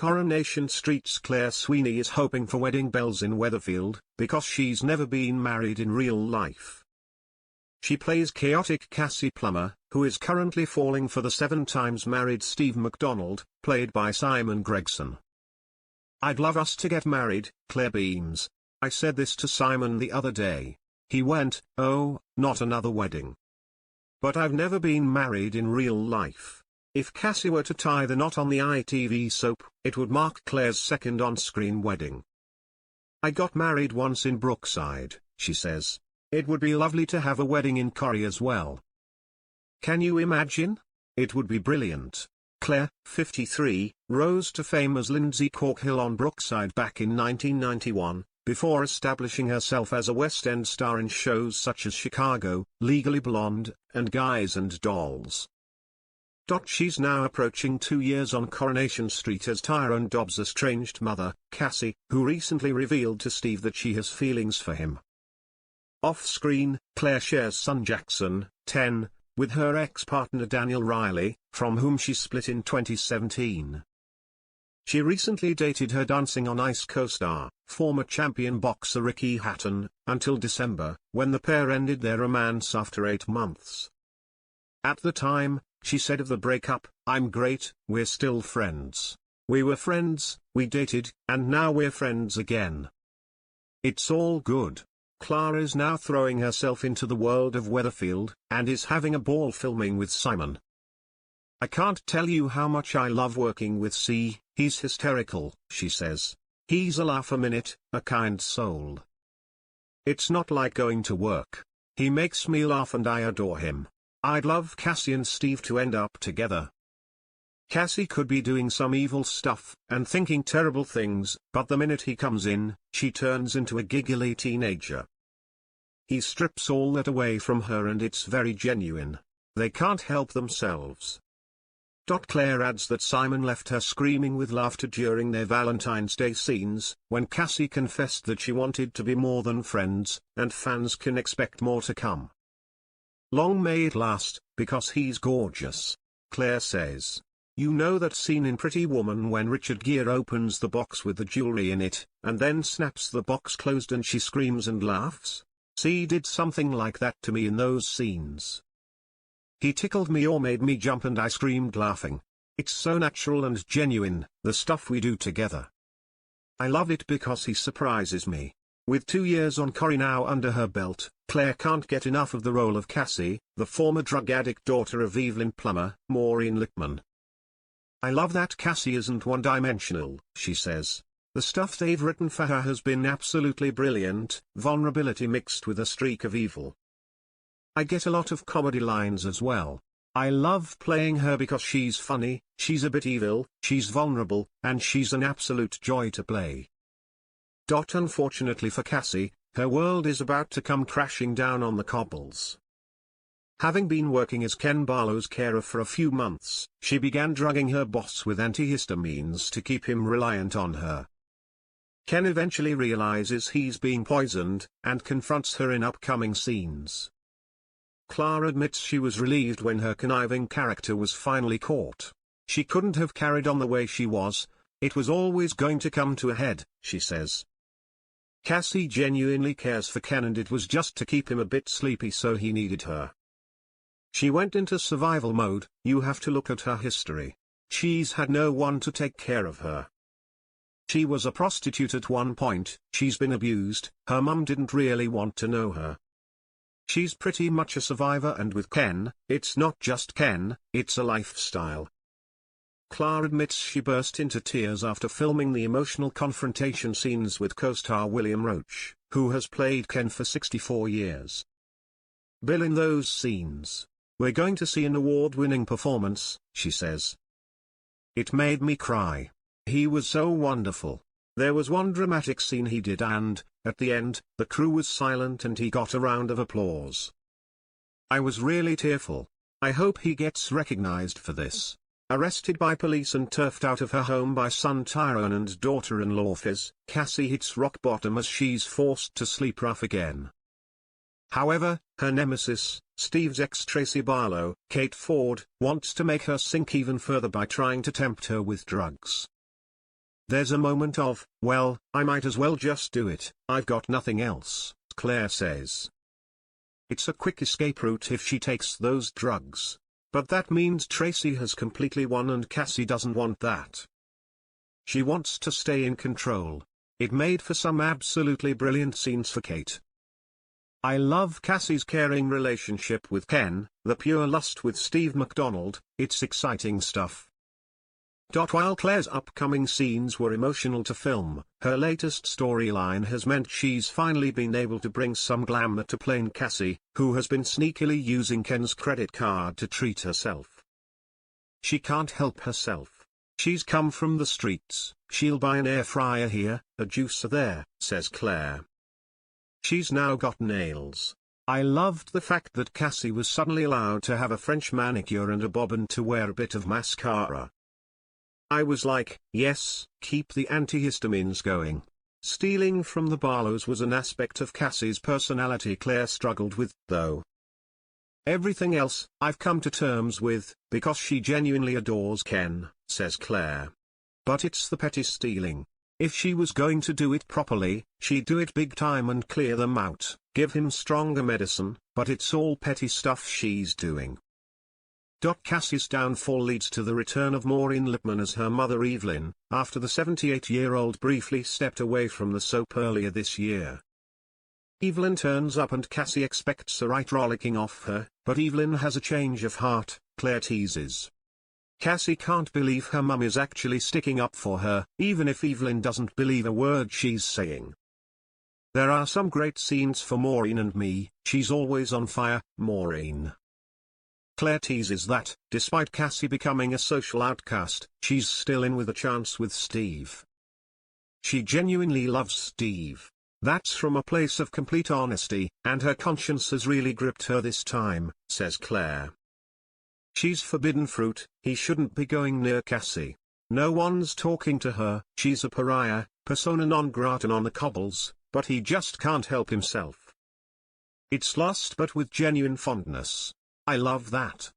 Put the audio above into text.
Coronation Street's Claire Sweeney is hoping for wedding bells in Weatherfield, because she's never been married in real life. She plays chaotic Cassie Plummer, who is currently falling for the 7 times married Steve McDonald, played by Simon Gregson. "I'd love us to get married," Claire beams. "I said this to Simon the other day. He went, 'Oh, not another wedding.' But I've never been married in real life." If Cassie were to tie the knot on the ITV soap, it would mark Claire's second on-screen wedding. "I got married once in Brookside," she says. "It would be lovely to have a wedding in Corrie as well." Can you imagine? It would be brilliant. Claire, 53, rose to fame as Lindsay Corkhill on Brookside back in 1991, before establishing herself as a West End star in shows such as Chicago, Legally Blonde, and Guys and Dolls. She's now approaching 2 years on Coronation Street as Tyrone Dobbs' estranged mother, Cassie, who recently revealed to Steve that she has feelings for him. Off-screen, Claire shares son Jackson, 10, with her ex-partner Daniel Riley, from whom she split in 2017. She recently dated her Dancing on Ice co-star, former champion boxer Ricky Hatton, until December, when the pair ended their romance after 8 months. At the time, she said of the breakup, "I'm great, we're still friends. We were friends, we dated, and now we're friends again. It's all good." Claire is now throwing herself into the world of Weatherfield, and is having a ball filming with Simon. "I can't tell you how much I love working with C, he's hysterical," she says. "He's a laugh a minute, a kind soul. It's not like going to work. He makes me laugh and I adore him. I'd love Cassie and Steve to end up together." Cassie could be doing some evil stuff, and thinking terrible things, but the minute he comes in, she turns into a giggly teenager. He strips all that away from her and it's very genuine. They can't help themselves. Claire adds that Simon left her screaming with laughter during their Valentine's Day scenes, when Cassie confessed that she wanted to be more than friends, and fans can expect more to come. "Long may it last, because he's gorgeous," Claire says. "You know that scene in Pretty Woman when Richard Gere opens the box with the jewelry in it, and then snaps the box closed and she screams and laughs? C did something like that to me in those scenes. He tickled me or made me jump and I screamed laughing. It's so natural and genuine, the stuff we do together. I love it because he surprises me." With 2 years on Corrie now under her belt, Claire can't get enough of the role of Cassie, the former drug addict daughter of Evelyn Plummer, Maureen Lickman. "I love that Cassie isn't one-dimensional," she says. "The stuff they've written for her has been absolutely brilliant, vulnerability mixed with a streak of evil. I get a lot of comedy lines as well. I love playing her because she's funny, she's a bit evil, she's vulnerable, and she's an absolute joy to play." Unfortunately for Cassie, her world is about to come crashing down on the cobbles. Having been working as Ken Barlow's carer for a few months, she began drugging her boss with antihistamines to keep him reliant on her. Ken eventually realizes he's being poisoned, and confronts her in upcoming scenes. Claire admits she was relieved when her conniving character was finally caught. She couldn't have carried on the way she was. It was always going to come to a head, she says. Cassie genuinely cares for Ken and it was just to keep him a bit sleepy so he needed her. She went into survival mode. You have to look at her history. She's had no one to take care of her. She was a prostitute at one point, she's been abused, her mum didn't really want to know her. She's pretty much a survivor, and with Ken, it's not just Ken, it's a lifestyle. Claire admits she burst into tears after filming the emotional confrontation scenes with co-star William Roach, who has played Ken for 64 years. Bill, in those scenes, we're going to see an award-winning performance, she says. It made me cry. He was so wonderful. There was one dramatic scene he did and, at the end, the crew was silent and he got a round of applause. I was really tearful. I hope he gets recognized for this. Arrested by police and turfed out of her home by son Tyrone and daughter-in-law Fizz, Cassie hits rock bottom as she's forced to sleep rough again. However, her nemesis, Steve's ex Tracy Barlow, Kate Ford, wants to make her sink even further by trying to tempt her with drugs. There's a moment of, well, I might as well just do it, I've got nothing else, Claire says. It's a quick escape route if she takes those drugs. But that means Tracy has completely won and Cassie doesn't want that. She wants to stay in control. It made for some absolutely brilliant scenes for Kate. I love Cassie's caring relationship with Ken, the pure lust with Steve McDonald, it's exciting stuff. While Claire's upcoming scenes were emotional to film, her latest storyline has meant she's finally been able to bring some glamour to plain Cassie, who has been sneakily using Ken's credit card to treat herself. She can't help herself. She's come from the streets, she'll buy an air fryer here, a juicer there, says Claire. She's now got nails. I loved the fact that Cassie was suddenly allowed to have a French manicure and a bob and to wear a bit of mascara. I was like, yes, keep the antihistamines going. Stealing from the Barlows was an aspect of Cassie's personality Claire struggled with, though. Everything else, I've come to terms with, because she genuinely adores Ken, says Claire. But it's the petty stealing. If she was going to do it properly, she'd do it big time and clear them out, give him stronger medicine, but it's all petty stuff she's doing. Cassie's downfall leads to the return of Maureen Lipman as her mother Evelyn, after the 78-year-old briefly stepped away from the soap earlier this year. Evelyn turns up and Cassie expects a right rollicking off her, but Evelyn has a change of heart, Claire teases. Cassie can't believe her mum is actually sticking up for her, even if Evelyn doesn't believe a word she's saying. There are some great scenes for Maureen and me, she's always on fire, Maureen. Claire teases that, despite Cassie becoming a social outcast, she's still in with a chance with Steve. She genuinely loves Steve. That's from a place of complete honesty, and her conscience has really gripped her this time, says Claire. She's forbidden fruit, he shouldn't be going near Cassie. No one's talking to her, she's a pariah, persona non grata on the cobbles, but he just can't help himself. It's lust but with genuine fondness. I love that.